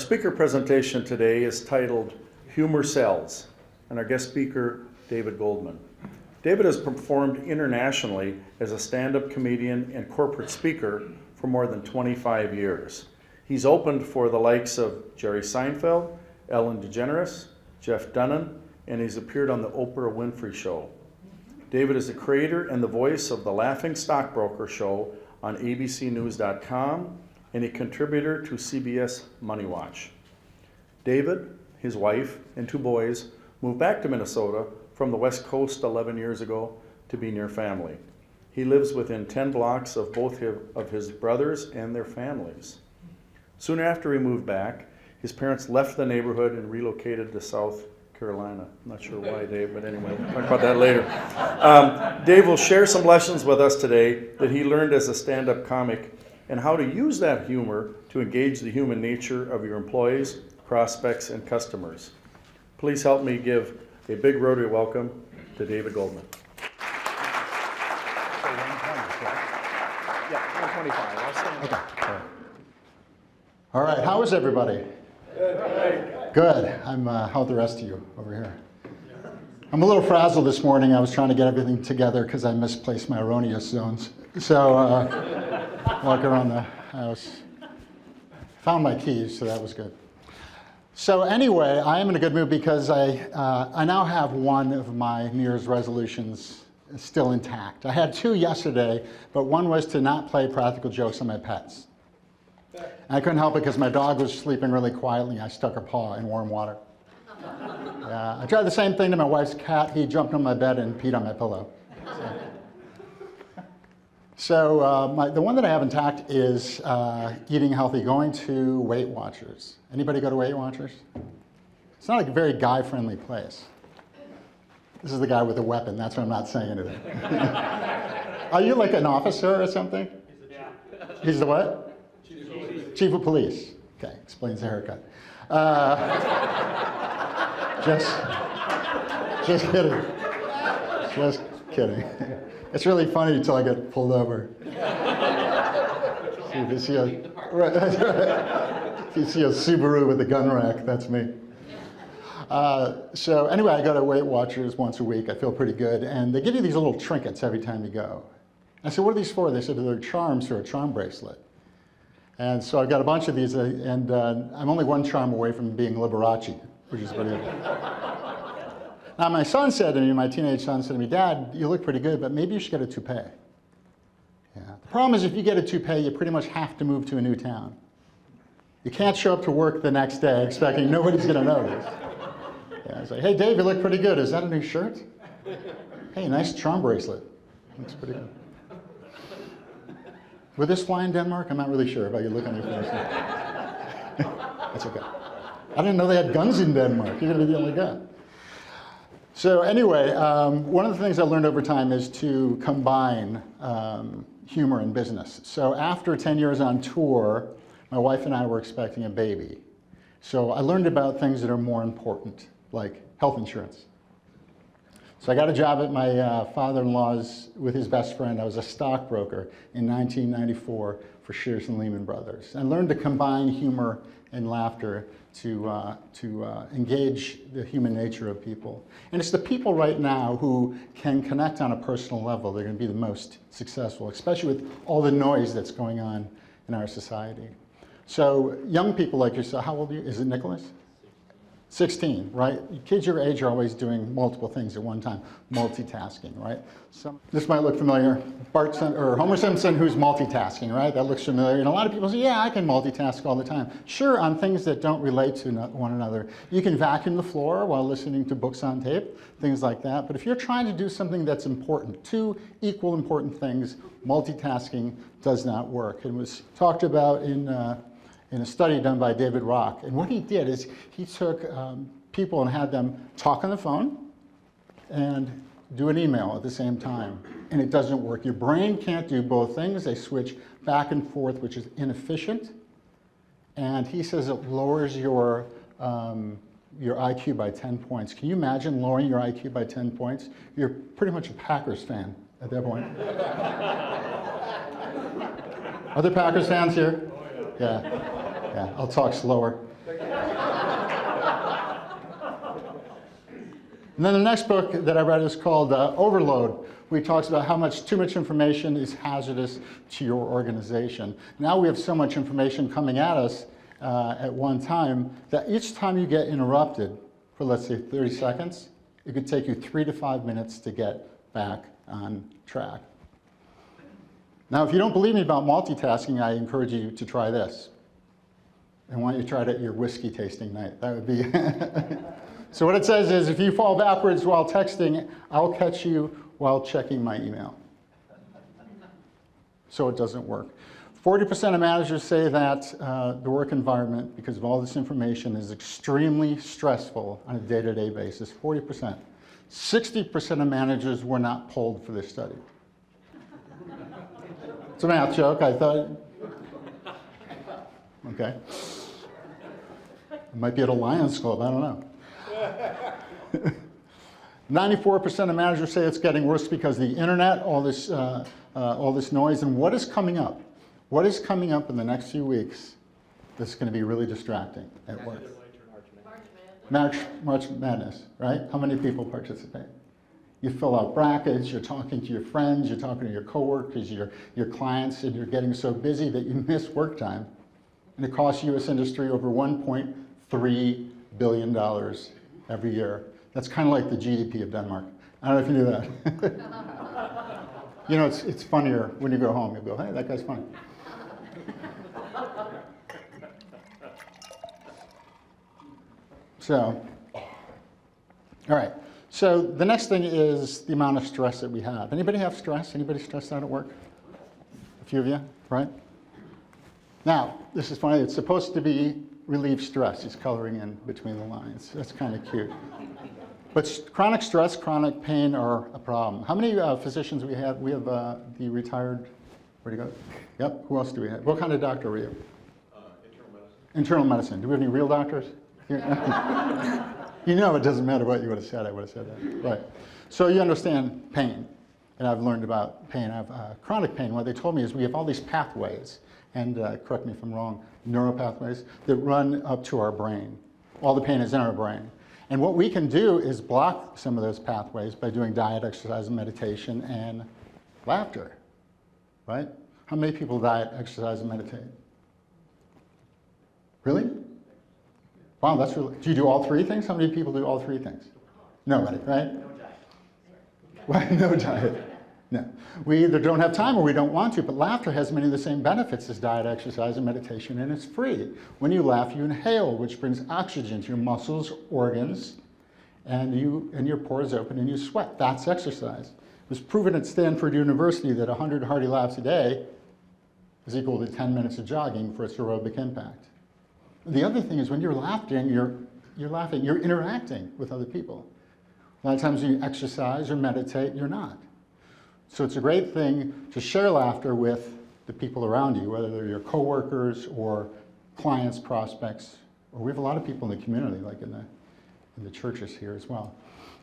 speaker presentation today is titled Humor Sells, and our guest speaker, David Goldman. David has performed internationally as a stand-up comedian and corporate speaker for more than 25 years. He's opened for the likes of Jerry Seinfeld, Ellen DeGeneres, Jeff Dunham, and he's appeared on the Oprah Winfrey Show. David is the creator and the voice of the Laughing Stockbroker Show on abcnews.com and a contributor to CBS MarketWatch. David, his wife, and 2 boys moved back to Minnesota from the West Coast 11 years ago to be near family. He lives within 10 blocks of both of his brothers and their families. Soon after he moved back, his parents left the neighborhood and relocated to South Carolina. I'm not sure why, Dave, but anyway, we'll talk about that later. Dave will share some lessons with us today that he learned as a stand-up comic and how to use that humor to engage the human nature of your employees, prospects, and customers. Please help me give a big Rotary welcome to David Goldman. Yeah, 125. I'll stand Okay. All right, how is everybody? Good. How are the rest of you over here? I'm a little frazzled this morning. I was trying to get everything together because I misplaced my erroneous zones. So, walking around the house. Found my keys, so that was good. So anyway, I am in a good mood because I now have one of my New Year's resolutions still intact. I had 2 yesterday, but one was to not play practical jokes on my pets. I couldn't help it because my dog was sleeping really quietly. I stuck her paw in warm water. I tried the same thing to my wife's cat. He jumped on my bed and peed on my pillow. So the one that I have intact is eating healthy, going to Weight Watchers. Anybody go to Weight Watchers? It's not a very guy-friendly place. This is the guy with the weapon. That's why I'm not saying anything. Are you like an officer or something? He's the what? Chief of Police. Okay, explains the haircut. Just kidding. Just kidding. It's really funny until I get pulled over. If you see a Subaru with a gun rack, that's me. So anyway, I go to Weight Watchers once a week. I feel pretty good. And they give you these little trinkets every time you go. I said, what are these for? They said they're charms for a charm bracelet. And so I got a bunch of these, and I'm only 1 charm away from being Liberace, which is pretty good. Now my son said to me, my teenage son said to me, Dad, you look pretty good, but maybe you should get a toupee. Yeah. The problem is if you get a toupee, you pretty much have to move to a new town. You can't show up to work the next day expecting nobody's going to notice. Yeah, I was like, hey, Dave, you look pretty good. Is that a new shirt? Hey, nice charm bracelet. Looks pretty good. Would this fly in Denmark? I'm not really sure about you look on your face. That's okay. I didn't know they had guns in Denmark. You're going to be the only guy. So anyway, one of the things I learned over time is to combine humor and business. So after 10 years on tour, my wife and I were expecting a baby. So I learned about things that are more important, like health insurance. So I got a job at my father-in-law's with his best friend. I was a stockbroker in 1994 for Shears and Lehman Brothers. I learned to combine humor and laughter to engage the human nature of people. And it's the people right now who can connect on a personal level. They're going to be the most successful, especially with all the noise that's going on in our society. So young people like yourself, how old are you? Is it Nicholas? 16, right? Kids your age are always doing multiple things at one time, multitasking, right? So this might look familiar. Homer Simpson, who's multitasking, right? That looks familiar. And a lot of people say, yeah, I can multitask all the time. Sure, on things that don't relate to one another. You can vacuum the floor while listening to books on tape, things like that. But if you're trying to do something that's important, 2 equal important things, multitasking does not work. It was talked about in a study done by David Rock. And what he did is he took people and had them talk on the phone and do an email at the same time. And it doesn't work. Your brain can't do both things. They switch back and forth, which is inefficient. And he says it lowers your IQ by 10 points. Can you imagine lowering your IQ by 10 points? You're pretty much a Packers fan at that point. Are there Packers fans here? Yeah. Yeah, I'll talk slower. And then the next book that I read is called Overload, where he talks about how too much information is hazardous to your organization. Now we have so much information coming at us at one time that each time you get interrupted for, let's say, 30 seconds, it could take you 3 to 5 minutes to get back on track. Now, if you don't believe me about multitasking, I encourage you to try this. I want you to try it at your whiskey tasting night. That would be. So what it says is, if you fall backwards while texting, I'll catch you while checking my email. So it doesn't work. 40% of managers say that the work environment, because of all this information, is extremely stressful on a day-to-day basis. 40%. 60% of managers were not polled for this study. It's a math joke, I thought. Okay. It might be at a Lions Club, I don't know. 94% of managers say it's getting worse because of the internet, all this noise. And what is coming up? What is coming up in the next few weeks that's going to be really distracting at work? March Madness, right? How many people participate? You fill out brackets, you're talking to your friends, you're talking to your coworkers, your clients, and you're getting so busy that you miss work time. And it costs U.S. industry over $1.3 billion every year. That's kind of like the GDP of Denmark. I don't know if you knew that. You know, it's funnier when you go home. You go, hey, that guy's funny. So, all right. So the next thing is the amount of stress that we have. Anybody have stress? Anybody stressed out at work? A few of you, right? Now, this is funny. It's supposed to be relieve stress. He's coloring in between the lines. That's kind of cute. But chronic stress, chronic pain are a problem. How many physicians we have? We have the retired, where'd he go? Yep, who else do we have? What kind of doctor were you? Internal medicine. Internal medicine. Do we have any real doctors? You know it doesn't matter what you would have said, I would have said that. Right. So you understand pain, and I've learned about pain. I have chronic pain. What they told me is we have all these pathways, and correct me if I'm wrong, neuropathways that run up to our brain. All the pain is in our brain. And what we can do is block some of those pathways by doing diet, exercise, and meditation, and laughter, right? How many people diet, exercise, and meditate? Really? Wow, that's really, do you do all three things? How many people do all three things? Nobody, right? No diet. Why no diet? No. We either don't have time or we don't want to, but laughter has many of the same benefits as diet, exercise, and meditation, and it's free. When you laugh, you inhale, which brings oxygen to your muscles, organs, and your pores open and you sweat. That's exercise. It was proven at Stanford University that 100 hearty laughs a day is equal to 10 minutes of jogging for its aerobic impact. The other thing is when you're laughing, you're interacting with other people. A lot of times when you exercise or meditate, you're not. So it's a great thing to share laughter with the people around you, whether they're your coworkers or clients, prospects, or we have a lot of people in the community, like in the churches here as well.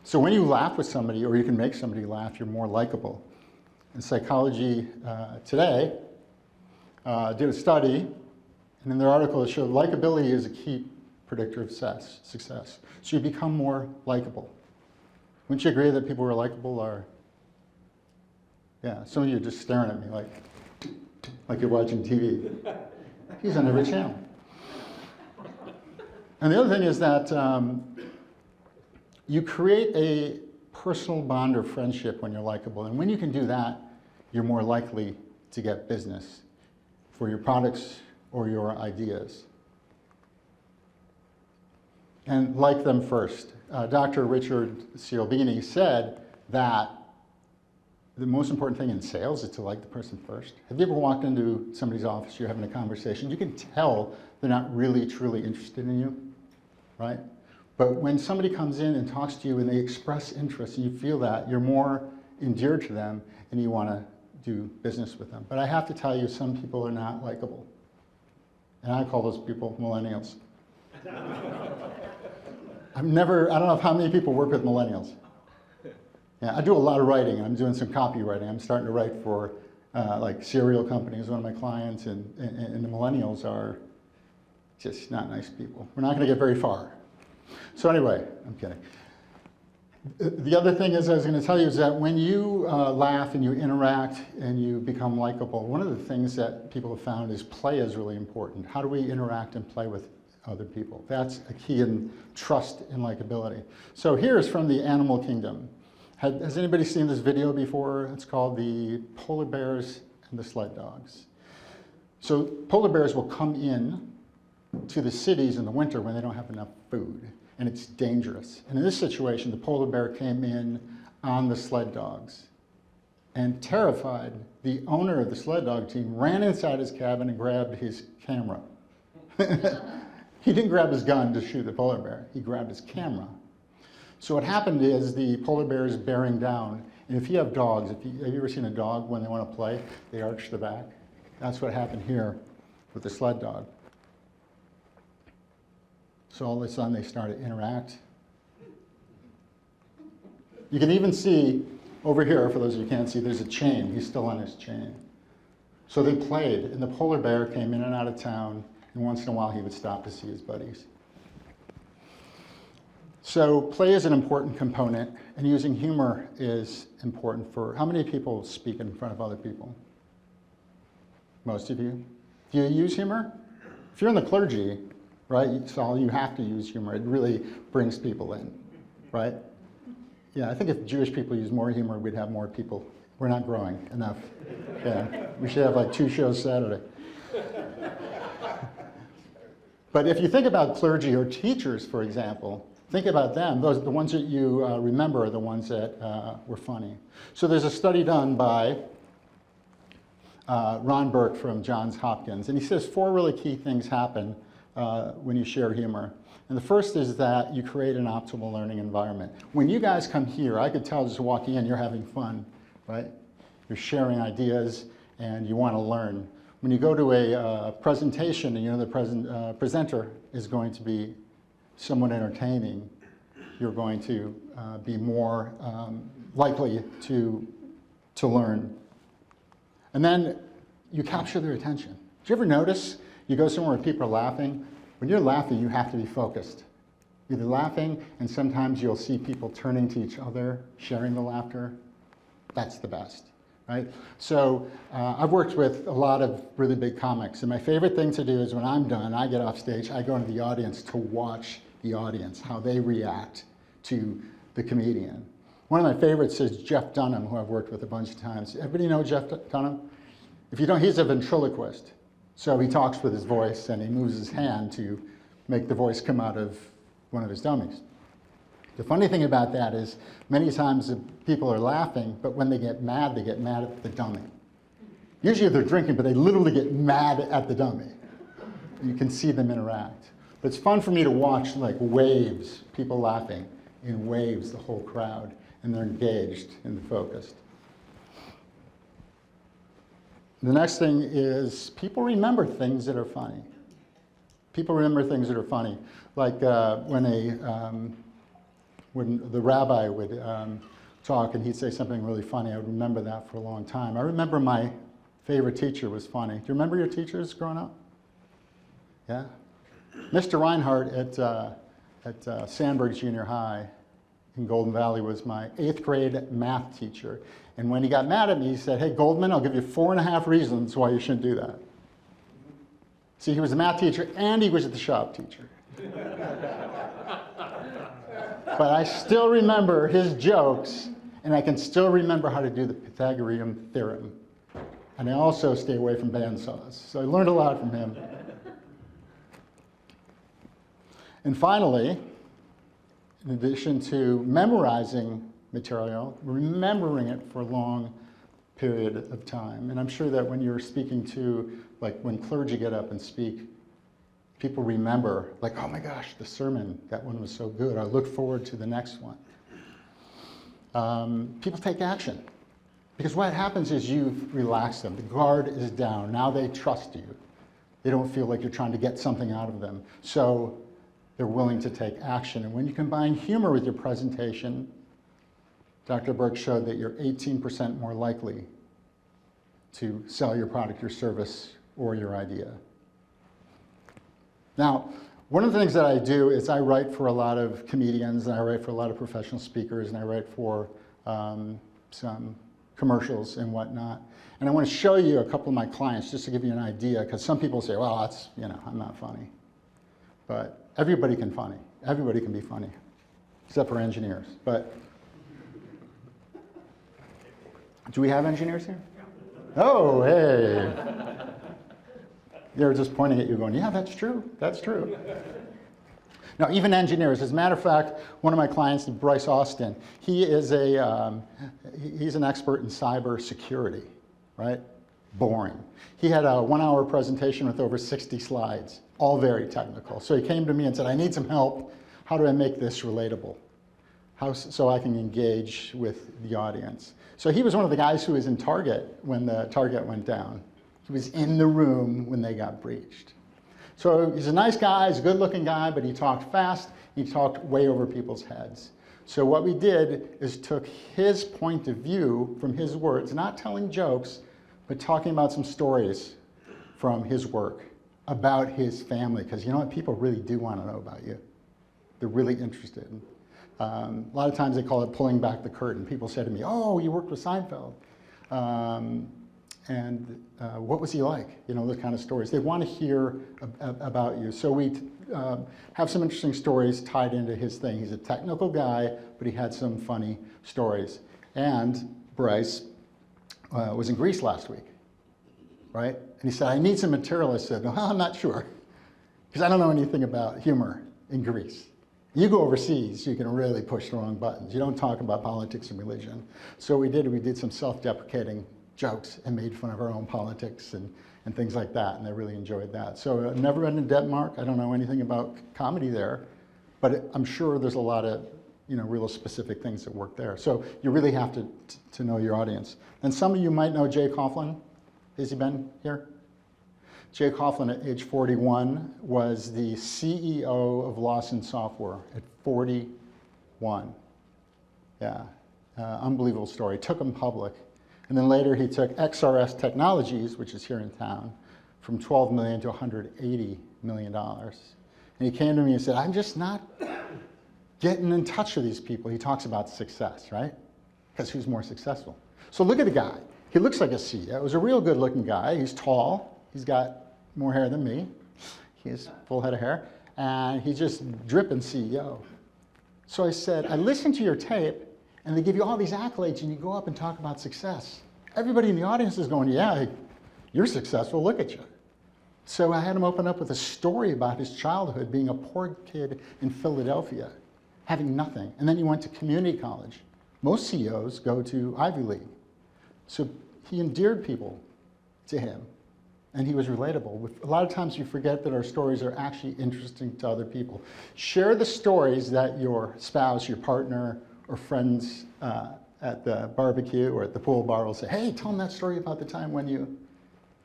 So when you laugh with somebody or you can make somebody laugh, you're more likable. And Psychology Today did a study, and in their article it showed likability is a key predictor of success. So you become more likable. Wouldn't you agree that people who are likable are, yeah, some of you are just staring at me like you're watching TV. He's on every channel. And the other thing is that you create a personal bond or friendship when you're likable. And when you can do that, you're more likely to get business for your products or your ideas. And like them first. Dr. Richard Cialdini said that the most important thing in sales is to like the person first. Have you ever walked into somebody's office, you're having a conversation, you can tell they're not really, truly interested in you, right? But when somebody comes in and talks to you and they express interest and you feel that, you're more endeared to them and you want to do business with them. But I have to tell you, some people are not likable. And I call those people millennials. I don't know how many people work with millennials. Yeah, I do a lot of writing. I'm doing some copywriting. I'm starting to write for like cereal companies, one of my clients, and the millennials are just not nice people. We're not going to get very far. So anyway, I'm kidding. The other thing is, I was going to tell you, is that when you laugh and you interact and you become likable, one of the things that people have found is play is really important. How do we interact and play with other people? That's a key in trust and likability. So here's from the animal kingdom. Has anybody seen this video before? It's called The Polar Bears and the Sled Dogs. So polar bears will come in to the cities in the winter when they don't have enough food, and it's dangerous. And in this situation, the polar bear came in on the sled dogs, and terrified, the owner of the sled dog team ran inside his cabin and grabbed his camera. He didn't grab his gun to shoot the polar bear, he grabbed his camera. So what happened is the polar bear is bearing down, and if you have dogs, have you ever seen a dog when they want to play, they arch the back? That's what happened here with the sled dog. So all of a sudden they start to interact. You can even see over here, for those of you who can't see, there's a chain. He's still on his chain. So they played, and the polar bear came in and out of town, and once in a while he would stop to see his buddies. So play is an important component, and using humor is important for, how many people speak in front of other people? Most of you. Do you use humor? If you're in the clergy, right, so you have to use humor. It really brings people in, right? Yeah, I think if Jewish people use more humor, we'd have more people. We're not growing enough. Yeah, we should have like 2 shows Saturday. But if you think about clergy or teachers, for example, think about them. The ones that you remember are the ones that were funny. So there's a study done by Ron Burke from Johns Hopkins, and he says 4 really key things happen when you share humor. And the first is that you create an optimal learning environment. When you guys come here, I could tell just walking in, you're having fun, right? You're sharing ideas and you want to learn. When you go to a presentation and you know the presenter is going to be somewhat entertaining, you're going to be more likely to learn. And then you capture their attention. Did you ever notice you go somewhere where people are laughing? When you're laughing, you have to be focused. You're laughing, and sometimes you'll see people turning to each other, sharing the laughter. That's the best, right? So I've worked with a lot of really big comics, and my favorite thing to do is when I'm done, I get off stage, I go into the audience to watch the audience, how they react to the comedian. One of my favorites is Jeff Dunham, who I've worked with a bunch of times. Everybody know Jeff Dunham? If you don't, he's a ventriloquist. So he talks with his voice and he moves his hand to make the voice come out of one of his dummies. The funny thing about that is many times the people are laughing, but when they get mad at the dummy. Usually they're drinking, but they literally get mad at the dummy. You can see them interact. But it's fun for me to watch like waves, people laughing in waves, the whole crowd, and they're engaged and focused. The next thing is people remember things that are funny. People remember things that are funny. Like when the rabbi would talk and he'd say something really funny, I would remember that for a long time. I remember my favorite teacher was funny. Do you remember your teachers growing up? Yeah? Mr. Reinhardt at Sandburg Junior High in Golden Valley was my 8th grade math teacher. And when he got mad at me, he said, "Hey, Goldman, I'll give you 4.5 reasons why you shouldn't do that." See, he was a math teacher and he was the shop teacher. But I still remember his jokes, and I can still remember how to do the Pythagorean theorem. And I also stay away from bandsaws. So I learned a lot from him. And finally, in addition to memorizing material, remembering it for a long period of time. And I'm sure that when you're speaking to, like when clergy get up and speak, people remember, like, oh my gosh, the sermon, that one was so good. I look forward to the next one. People take action. Because what happens is you've relaxed them. The guard is down. Now they trust you. They don't feel like you're trying to get something out of them. So they're willing to take action. And when you combine humor with your presentation, Dr. Burke showed that you're 18% more likely to sell your product or service or your idea. Now, One of the things that I do is I write for a lot of comedians, and I write for a lot of professional speakers, and I write for some commercials and whatnot. And I want to show you a couple of my clients just to give you an idea, because some people say, well, that's, I'm not funny. But everybody can funny. Everybody can be funny, except for engineers. But do we have engineers here? Oh, hey. They're just pointing at you going, yeah, that's true. That's true. Now, even engineers. As a matter of fact, one of my clients, Bryce Austin, he is he's an expert in cyber security, right? Boring. He had a 1-hour presentation with over 60 slides, all very technical. So he came to me and said, I need some help. How do I make this relatable? So I can engage with the audience. So he was one of the guys who was in Target when the Target went down. He was in the room when they got breached. So he's a nice guy, he's a good-looking guy, but he talked fast, he talked way over people's heads. So what we did is took his point of view from his words, not telling jokes, but talking about some stories from his work about his family, because you know what, people really do want to know about you. They're really interested. A lot of times they call it pulling back the curtain. People say to me, oh, you worked with Seinfeld. What was he like? Those kind of stories. They want to hear about you. So we have some interesting stories tied into his thing. He's a technical guy, but he had some funny stories. And Bryce was in Greece last week, right? And he said, I need some material. I said, no, I'm not sure, because I don't know anything about humor in Greece. You go overseas, you can really push the wrong buttons. You don't talk about politics and religion. So we did some self-deprecating jokes and made fun of our own politics and things like that, and they really enjoyed that. So I've never been to Denmark. I don't know anything about comedy there, but I'm sure there's a lot of real specific things that work there. So you really have to know your audience. And some of you might know Jay Coughlin. Has he been here? Jay Coughlin at age 41 was the CEO of Lawson Software at 41. Yeah, unbelievable story. Took him public. And then later he took XRS Technologies, which is here in town, from $12 million to $180 million. And he came to me and said, I'm just not getting in touch with these people. He talks about success, right? Because who's more successful? So look at the guy. He looks like a CEO. He was a real good looking guy. He's tall. He's got more hair than me. He has full head of hair. And he's just dripping CEO. So I said, I listened to your tape, and they give you all these accolades, and you go up and talk about success. Everybody in the audience is going, yeah, you're successful, look at you. So I had him open up with a story about his childhood, being a poor kid in Philadelphia, having nothing. And then he went to community college. Most CEOs go to Ivy League. So he endeared people to him, and he was relatable. A lot of times you forget that our stories are actually interesting to other people. Share the stories that your spouse, your partner, or friends at the barbecue or at the pool bar will say, hey, tell them that story about the time when you,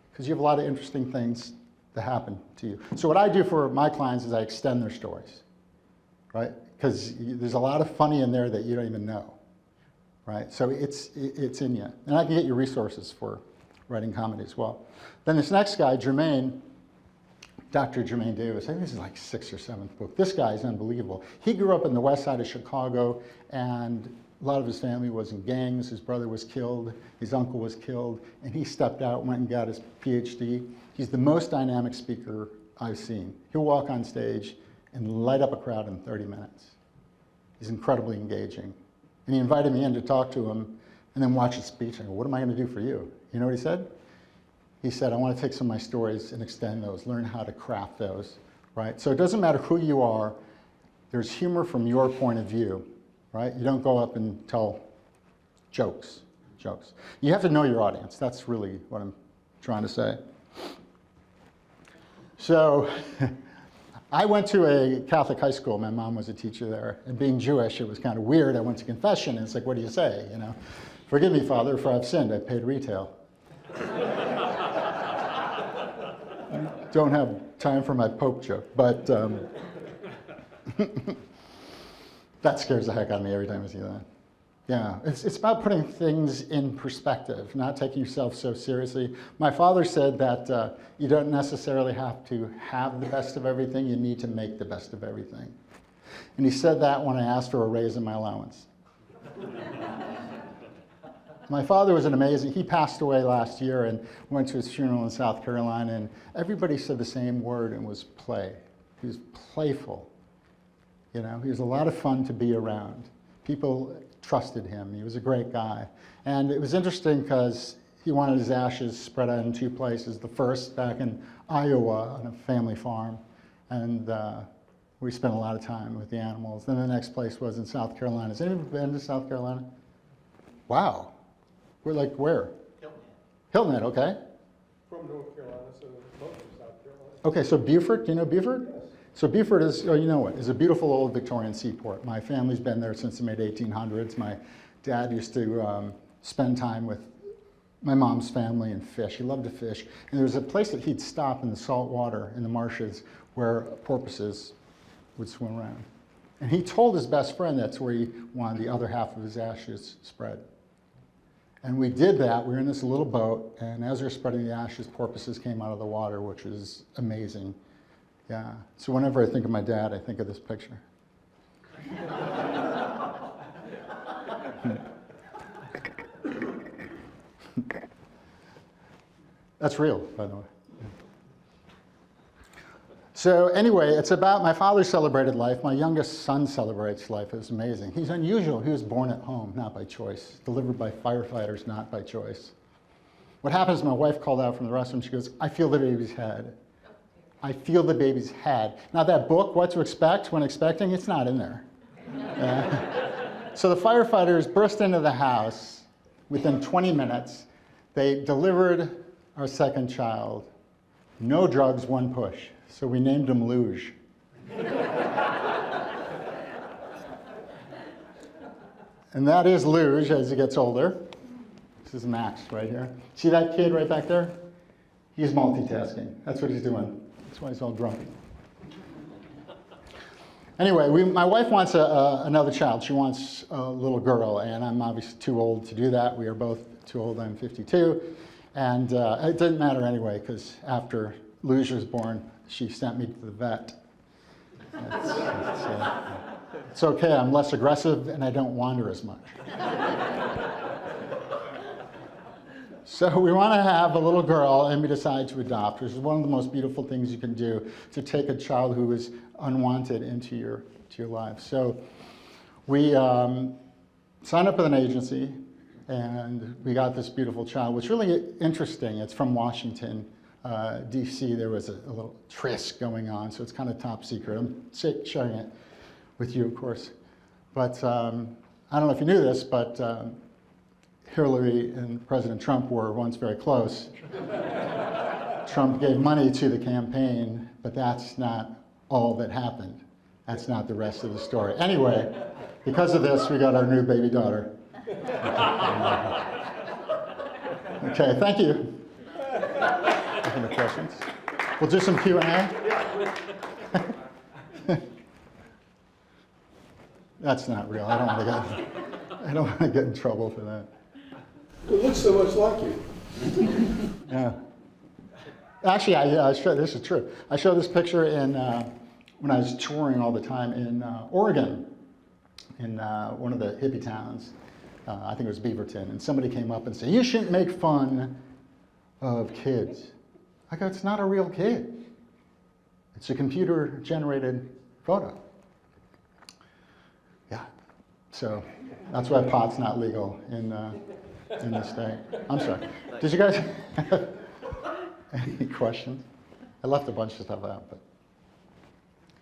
because you have a lot of interesting things that happen to you. So what I do for my clients is I extend their stories, right? Because there's a lot of funny in there that you don't even know, right? So it's in you. And I can get you resources for writing comedy as well. Then this next guy, Jermaine, Dr. Jermaine Davis, I think this is like 6th or 7th book. This guy is unbelievable. He grew up in the west side of Chicago, and a lot of his family was in gangs. His brother was killed, his uncle was killed, and he stepped out, went and got his PhD. He's the most dynamic speaker I've seen. He'll walk on stage and light up a crowd in 30 minutes. He's incredibly engaging. And he invited me in to talk to him and then watch his speech. I go, what am I going to do for you? You know what he said? He said, I want to take some of my stories and extend those, learn how to craft those, right? So it doesn't matter who you are, there's humor from your point of view, right? You don't go up and tell jokes. You have to know your audience. That's really what I'm trying to say. So I went to a Catholic high school. My mom was a teacher there. And being Jewish, it was kind of weird. I went to confession, and it's like, what do you say? Forgive me, Father, for I've sinned. I paid retail. Don't have time for my Pope joke, but that scares the heck out of me every time I see that. Yeah, it's about putting things in perspective, not taking yourself so seriously. My father said that you don't necessarily have to have the best of everything, you need to make the best of everything. And he said that when I asked for a raise in my allowance. My father was he passed away last year, and went to his funeral in South Carolina, and everybody said the same word, and was play. He was playful. You know, he was a lot of fun to be around. People trusted him. He was a great guy. And it was interesting because he wanted his ashes spread out in 2 places. The first back in Iowa on a family farm, and we spent a lot of time with the animals. Then the next place was in South Carolina. Has anyone been to South Carolina? Wow. We're like where? Hilton Head, okay. From North Carolina, so most of South Carolina. Okay, so Beaufort, do you know Beaufort? Yes. So Beaufort is, oh, you know what, is a beautiful old Victorian seaport. My family's been there since the mid-1800s. My dad used to spend time with my mom's family and fish. He loved to fish. And there was a place that he'd stop in the salt water in the marshes where porpoises would swim around. And he told his best friend that's where he wanted the other half of his ashes spread. And we did that. We were in this little boat, and as we were spreading the ashes, porpoises came out of the water, which was amazing. Yeah. So whenever I think of my dad, I think of this picture. That's real, by the way. So anyway, it's about my father celebrated life. My youngest son celebrates life. It's amazing. He's unusual. He was born at home, not by choice. Delivered by firefighters, not by choice. What happens is my wife called out from the restroom. She goes, I feel the baby's head. I feel the baby's head. Now that book, What to Expect When Expecting, it's not in there. So the firefighters burst into the house. Within 20 minutes, they delivered our second child. No drugs, 1 push. So we named him Luge. And that is Luge as he gets older. This is Max right here. See that kid right back there? He's multitasking. That's what he's doing. That's why he's all grumpy. Anyway, my wife wants another child. She wants a little girl, and I'm obviously too old to do that. We are both too old. I'm 52. And it didn't matter anyway, because after Luge was born, she sent me to the vet. It's okay, I'm less aggressive and I don't wander as much. So we want to have a little girl, and we decide to adopt, which is one of the most beautiful things you can do, to take a child who is unwanted into your life. So we signed up with an agency, and we got this beautiful child, which is really interesting. It's from Washington, D.C. There was a little tryst going on, so it's kind of top secret. I'm sharing it with you, of course. But I don't know if you knew this, but Hillary and President Trump were once very close. Trump gave money to the campaign, but that's not all that happened. That's not the rest of the story. Anyway, because of this, we got our new baby daughter. Okay, thank you. Any questions? We'll do some Q&A. That's not real. I don't want to get in trouble for that. It looks so much like you. Yeah. Actually, this is true. I showed this picture when I was touring all the time in Oregon, in one of the hippie towns. I think it was Beaverton. And somebody came up and said, you shouldn't make fun of kids. I go, it's not a real kid. It's a computer-generated photo. Yeah. So that's why pot's not legal in this state. I'm sorry. Did you guys have any questions? I left a bunch of stuff out, but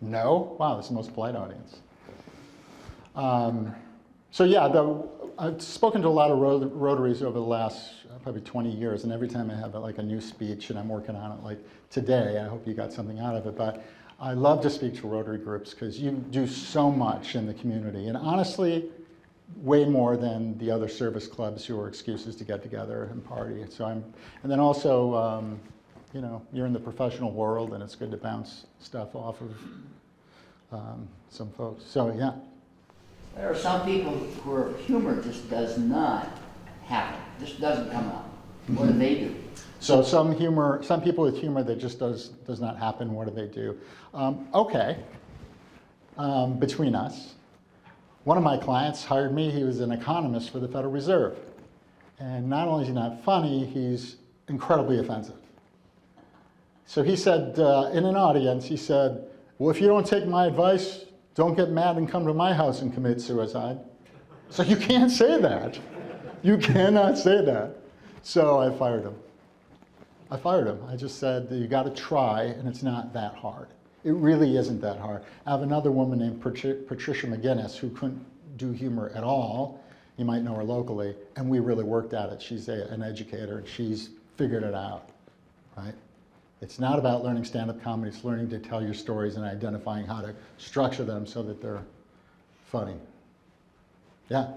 no? Wow, this is the most polite audience. So yeah, I've spoken to a lot of Rotaries over the last probably 20 years, and every time I have like a new speech and I'm working on it, like today, I hope you got something out of it, but I love to speak to Rotary groups because you do so much in the community, and honestly, way more than the other service clubs who are excuses to get together and party. So and then also, you know, you're in the professional world, and it's good to bounce stuff off of some folks. So yeah. There are some people where humor just does not happen, just doesn't come out. What do they do? So some people with humor that just does not happen, what do they do? Okay, between us, one of my clients hired me, he was an economist for the Federal Reserve. And not only is he not funny, he's incredibly offensive. So he said, in an audience, he said, well, if you don't take my advice, don't get mad and come to my house and commit suicide. So you can't say that. You cannot say that. So I fired him. I just said, you got to try, and it's not that hard. It really isn't that hard. I have another woman named Patricia McGinnis who couldn't do humor at all. You might know her locally, and we really worked at it. She's an educator, and she's figured it out, right? It's not about learning stand-up comedy, it's learning to tell your stories and identifying how to structure them so that they're funny. Yeah?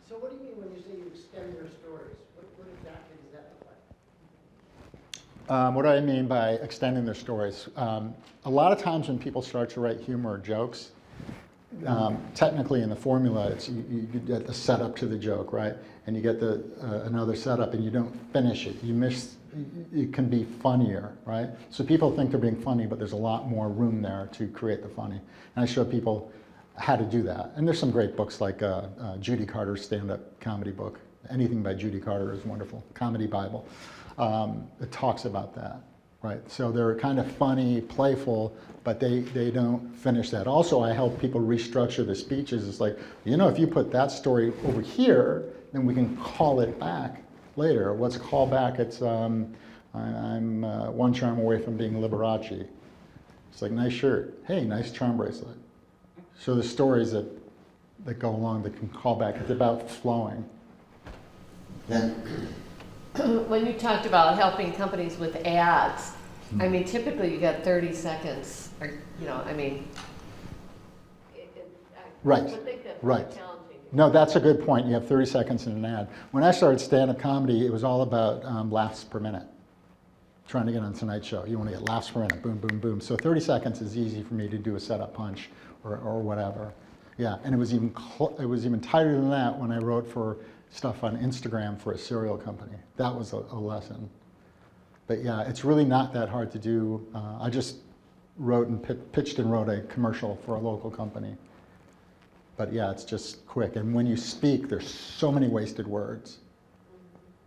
So what do you mean when you say you extend your stories? What exactly does that look like? What do I mean by extending their stories? A lot of times when people start to write humor or jokes, technically in the formula, it's you get the setup to the joke, right? And you get another setup and you don't finish it. It can be funnier, right? So people think they're being funny, but there's a lot more room there to create the funny. And I show people how to do that. And there's some great books like Judy Carter's stand-up comedy book. Anything by Judy Carter is wonderful. Comedy Bible. It talks about that, right? So they're kind of funny, playful, but they don't finish that. Also, I help people restructure the speeches. It's like, you know, if you put that story over here, then we can call it back later. What's a call back? It's, I'm one charm away from being Liberace. It's like, nice shirt. Hey, nice charm bracelet. So the stories that go along that can call back, it's about flowing. Yeah. When you talked about helping companies with ads, I mean, typically you got 30 seconds, or, you know, I mean. Right, I would think that's right. challenging. No, that's a good point. You have 30 seconds in an ad. When I started stand-up comedy, it was all about laughs per minute. Trying to get on Tonight Show. You want to get laughs per minute, boom, boom, boom. So 30 seconds is easy for me to do a setup punch or whatever. Yeah, and it was even tighter than that when I wrote for stuff on Instagram for a cereal company. That was a lesson. But yeah, it's really not that hard to do. I just wrote and pitched and wrote a commercial for a local company. But yeah, it's just quick. And when you speak, there's so many wasted words.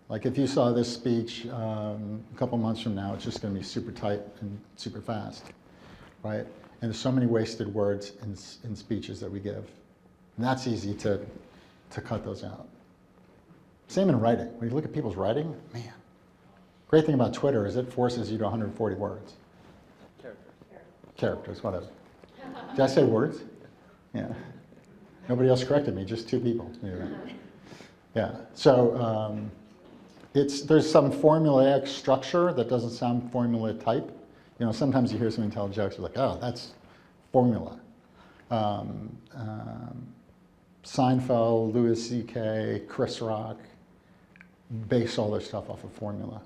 Like if you saw this speech a couple months from now, it's just going to be super tight and super fast, right? And there's so many wasted words in speeches that we give. And that's easy to cut those out. Same in writing. When you look at people's writing, man. Great thing about Twitter is it forces you to 140 words. Characters, whatever. Did I say words? Yeah. Nobody else corrected me, just two people. Yeah. So there's some formulaic structure that doesn't sound formula type. You know, sometimes you hear someone tell jokes, you're like, oh, that's formula. Seinfeld, Louis C.K., Chris Rock base all their stuff off of formula,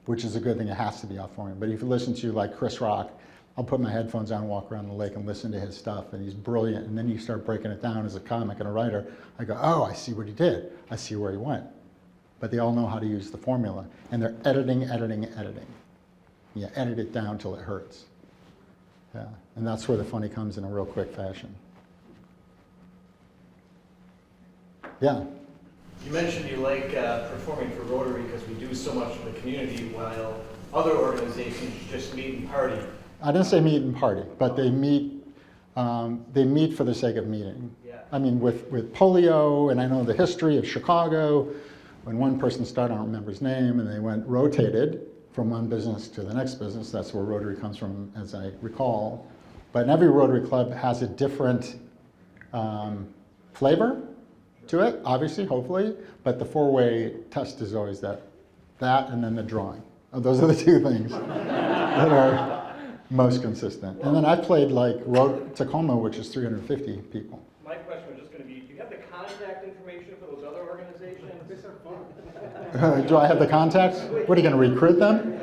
which is a good thing. It has to be off formula. But if you listen to like Chris Rock, I'll put my headphones on, walk around the lake and listen to his stuff, and he's brilliant. And then you start breaking it down as a comic and a writer. I go, oh, I see what he did. I see where he went. But they all know how to use the formula. And they're editing. You edit it down till it hurts. Yeah, and that's where the funny comes in a real quick fashion. Yeah. You mentioned you like performing for Rotary because we do so much for the community, while other organizations just meet and party. I didn't say meet and party, but they meet for the sake of meeting. Yeah. I mean, with polio, and I know the history of Chicago, when one person started, I don't remember his name, and they rotated from one business to the next business. That's where Rotary comes from, as I recall. But every Rotary Club has a different flavor to it, obviously, hopefully, but the four-way test is always that and then the drawing. Those are the two things that are most consistent. And then I played like Tacoma, which is 350 people. My question was just going to be, do you have the contact information for those other organizations? Do I have the contacts? What, are you going to recruit them?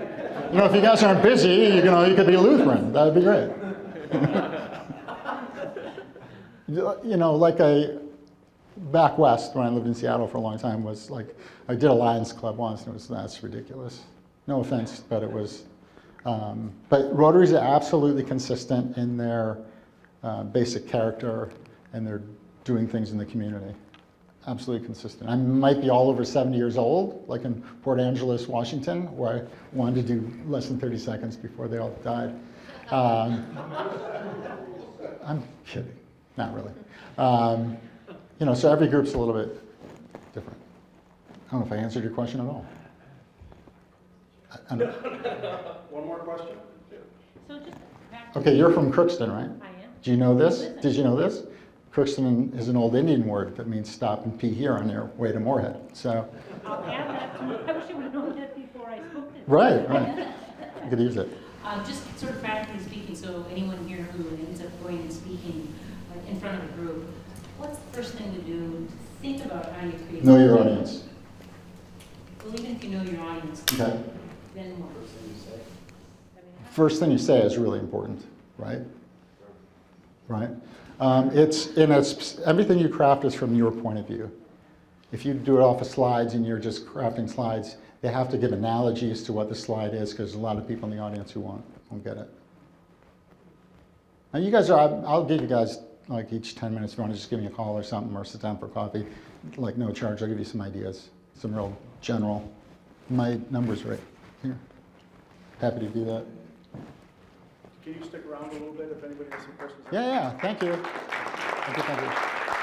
You know, if you guys aren't busy, you could be Lutheran. That would be great. You know, like back west when I lived in Seattle for a long time was like, I did a Lions Club once and that's ridiculous. No offense, but it was, but Rotaries are absolutely consistent in their basic character and they're doing things in the community. Absolutely consistent. I might be all over 70 years old, like in Port Angeles, Washington, where I wanted to do less than 30 seconds before they all died. I'm kidding, not really. You know, so every group's a little bit different. I don't know if I answered your question at all. One more question? So just back to, Okay, you're from Crookston, right? I am. Do you know this? Did you know this? Crookston is an old Indian word that means stop and pee here on your way to Moorhead. So, I'll add that to my, I wish I would have known that before I spoke to you. right. You could use it. Just sort of practically speaking, so anyone here who ends up going and speaking like in front of a group, what's the first thing to do to think about how you create? Know your audience. Well, even if you know your audience, Okay. then what? First thing you say is really important, right? Right? It's everything you craft is from your point of view. If you do it off of slides and you're just crafting slides, they have to give analogies to what the slide is because there's a lot of people in the audience who won't get it. Now you guys I'll give you guys like each 10 minutes if you want to just give me a call or something or sit down for coffee, like no charge. I'll give you some ideas, some real general. My number's right here. Happy to do that. Can you stick around a little bit if anybody has some questions? Yeah, thank you. Thank you.